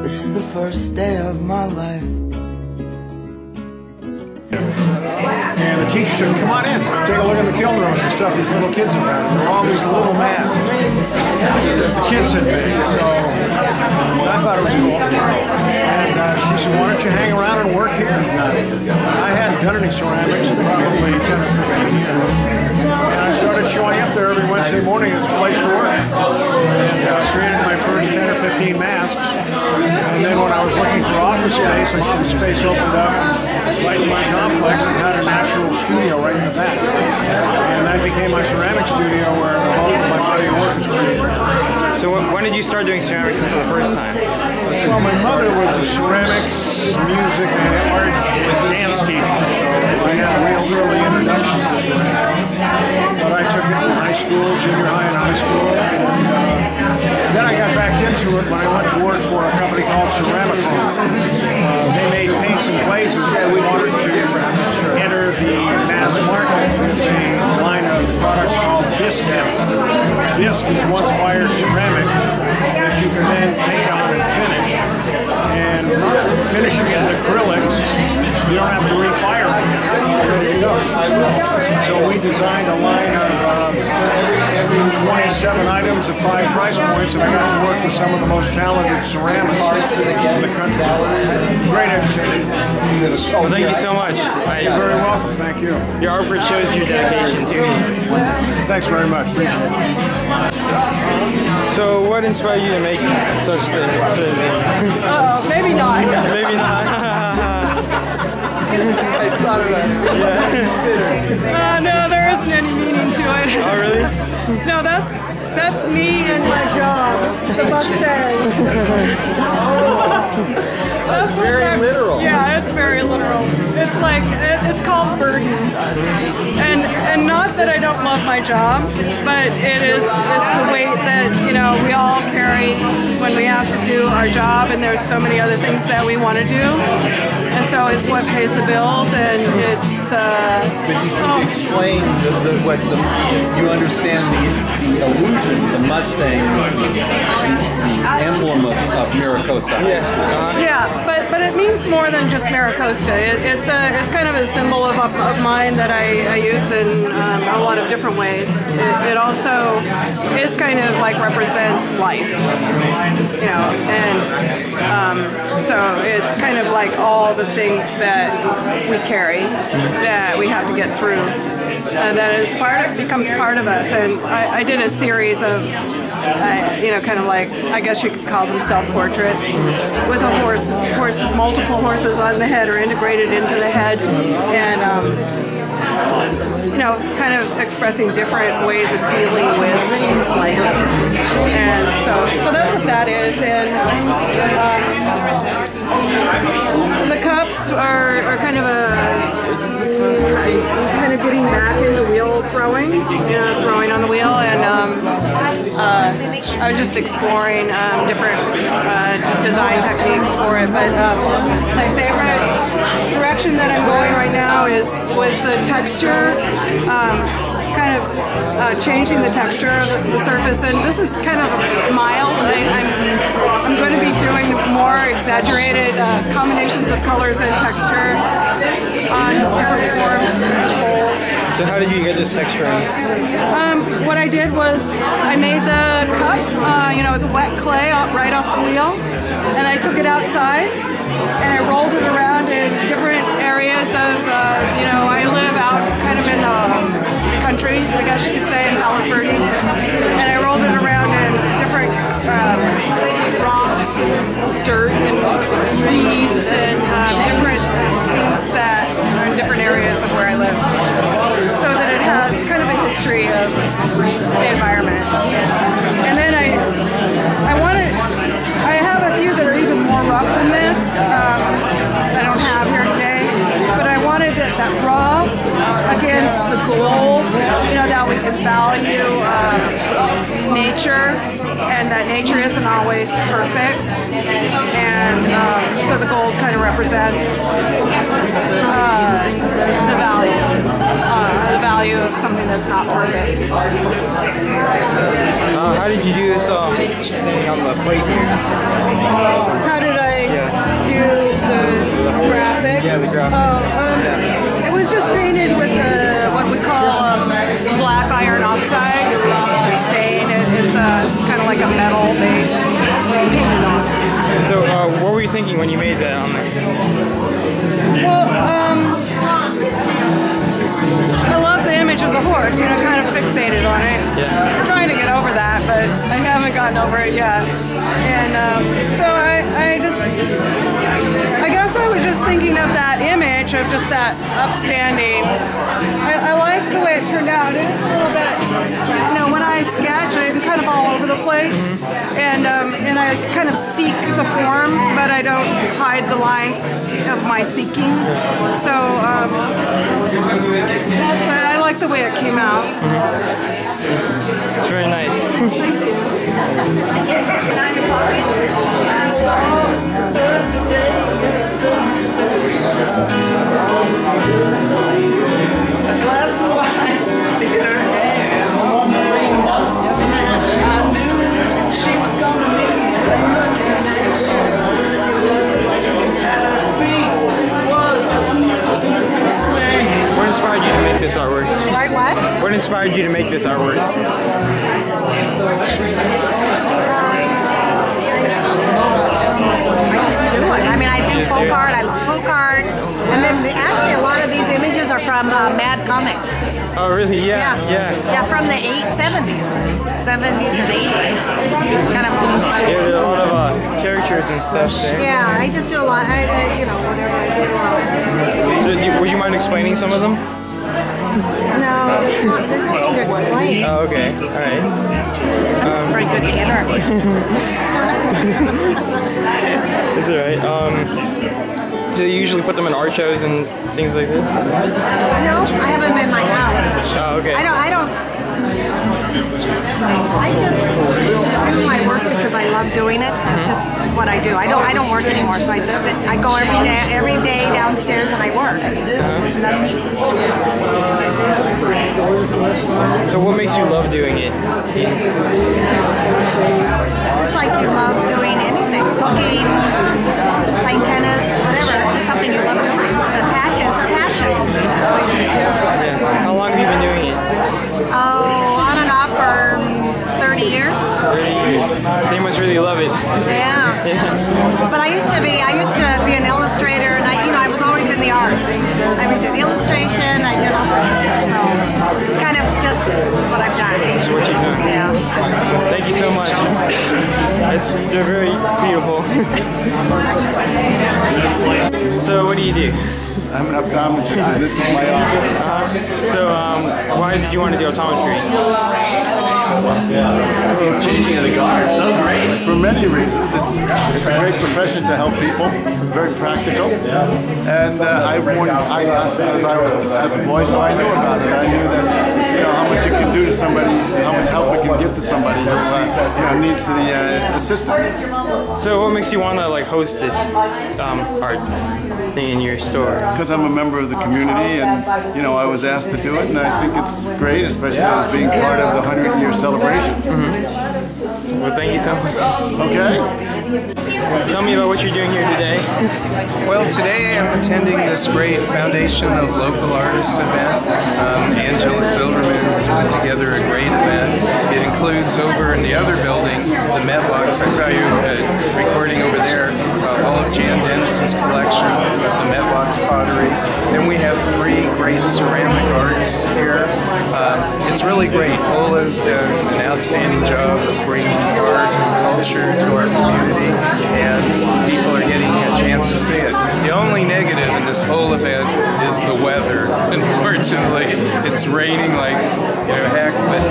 This is the first day of my life. And the teacher said, come on in, take a look in the kiln room and stuff these little kids have got. They're all these little masks. The kids had made, so I thought it was cool. And she said, why don't you hang around and work here? I hadn't done any ceramics in probably 10 or 15 years. And I started showing up there every Wednesday morning as a place to work. And created my first 10 or 15 masks. And then when I was looking for office space, I saw the space opened up right in my complex and had a natural studio right in the back. And that became my ceramic studio where the bulk of my body of work is created. So when did you start doing ceramics for the first time? Well, my mother was a ceramics, music, and art dance teacher, so I had a real early introduction to ceramics. But I took it in high school, junior high and high school, and then I got back into it when I went to work for a company called Ceramic. They made paints and glazes that we wanted to enter the mass market with a line of products called bisque. Bisque is once fired ceramic that you can then paint on and finish. And finishing it in acrylics, you don't have to refire it. There you go. So we designed a line of 27 items at 5 price points, and I got to work with some of the most talented ceramists in the country. Great education. Oh, thank you so much. You're very welcome. Thank you. Your artwork shows your dedication to me. Thanks very much. Appreciate it. So what inspired you to make such things? Maybe not. Maybe not. I thought about it. No, there isn't any meaning to it. Oh, really? No, that's me and my job, the Mustang. That's very literal. Yeah, it's very literal. It's like it's called burden, and not that I don't love my job, but it's the weight that we all carry when we have to do our job, and there's so many other things that we want to do, and so it's what pays the bills, and it's. But you can explain you understand the illusion, the Mustang, the emblem of Maricosta High School. Yeah, but it means more than just Maricosta. It's kind of a symbol of mine that I use in a lot of different ways. It also is kind of like represents life, and so it's kind of like all the things that we carry that we have to get through. That becomes part of us. And I did a series of, kind of like, I guess you could call them self-portraits, with a horses, multiple horses on the head or integrated into the head, and kind of expressing different ways of dealing with life. And so that's what that is. And the cups are kind of getting back into wheel throwing, throwing on the wheel, and I was just exploring different design techniques for it. But my favorite direction that I'm going right now is with the texture. Kind of changing the texture of the surface, and this is kind of mild. I'm going to be doing more exaggerated combinations of colors and textures on different forms and holes. So how did you get this texture in? What I did was I made the cup, it was wet clay right off the wheel, and I took it outside and I rolled it around in different areas of, I live out kind of in the country, I guess you could say, in Palos Verdes, and I rolled it around in different rocks and dirt and leaves and different things that are in different areas of where I live, so that it has kind of a history of the environment. And then I have a few that are even more rough than this. I don't have here today, but I wanted that raw against the gold, that we could value nature, and that nature isn't always perfect, and so the gold kind of represents the value of something that's not perfect. How did you do this standing on the plate here? How did I do the graphic? Yeah, the graphic. It was just painted with what we call black iron oxide. It's a stain. It's kind of like a metal base painted on. So what were you thinking when you made that on there? Well, I love the image of the horse, you know, kind of fixated on it. Yeah. I'm trying to get over that, but I haven't gotten over it yet. And so I guess I was just thinking of that image of just that upstanding. I like the way it turned out. It is a little bit, you know, when I sketch, I'm kind of all over the place, and I kind of seek the form, but I don't hide the lines of my seeking. So I like the way it came out. It's very nice. A glass of wine in her hand. I knew she was gonna meet her connection. At her feet was a swing. What inspired you to make this artwork? Like what? What inspired you to make this artwork? I just do it. I mean, I do folk art. I love folk art. And then actually a lot of these images are from Mad Comics. Oh, really? Yeah. Yeah, from the 70s. 70s and 80s. Kind of Yeah, there are a lot of characters and stuff there. Yeah, I just do a lot. You know, whatever I do. So, would you mind explaining some of them? No, there's nothing to explain. Oh, okay. All right. I'm very good to interact with. It's alright. Do you usually put them in art shows and things like this? No, I have them in my house. Oh, okay. I just do my work because I love doing it. It's just what I do. I don't work anymore, so I just sit. I go every day downstairs and I work. And that's what I do. So what makes you love doing it? Just like you love doing anything, cooking, playing tennis, whatever. It's just something you love doing. It's a passion. It's a passion. Yeah. How long have you been doing it? Oh, on and off for 30 years. 30 years. So you must really love it. Yeah. But I used to be an illustrator, and I was always in the art. I was in illustration. I did all sorts of stuff. So it's kind of just what I've done. It's what you've done. Yeah. Thank you so much. They're very beautiful. So what do you do? I'm an optometrist, and this is my office. So why did you want to do optometry? Changing of the guard, so great. For many reasons. It's a great profession to help people, very practical. And I wore eyeglasses as a boy, so I knew about it. I knew that how much it can do to somebody, how much help it can give to somebody who needs the assistance. So what makes you want to host this art thing in your store? Because I'm a member of the community, and I was asked to do it, and I think it's great, especially as being part of the 100-year celebration. Well, thank you so much. Okay. Tell me about what you're doing here today. Well, today I'm attending this great Foundation of Local Artists event. Angela Silverman has put together a great event. It includes over in the other building, the Medlocks. I saw you recording over there, all of Jan Dennis's collection with the Medlocks pottery. Then we have 3 great ceramic artists here. It's really great. FOLA's done an outstanding job of bringing art and culture to our community, and people are getting a chance to see it. The only negative in this whole event is the weather. Unfortunately, it's raining like heck, but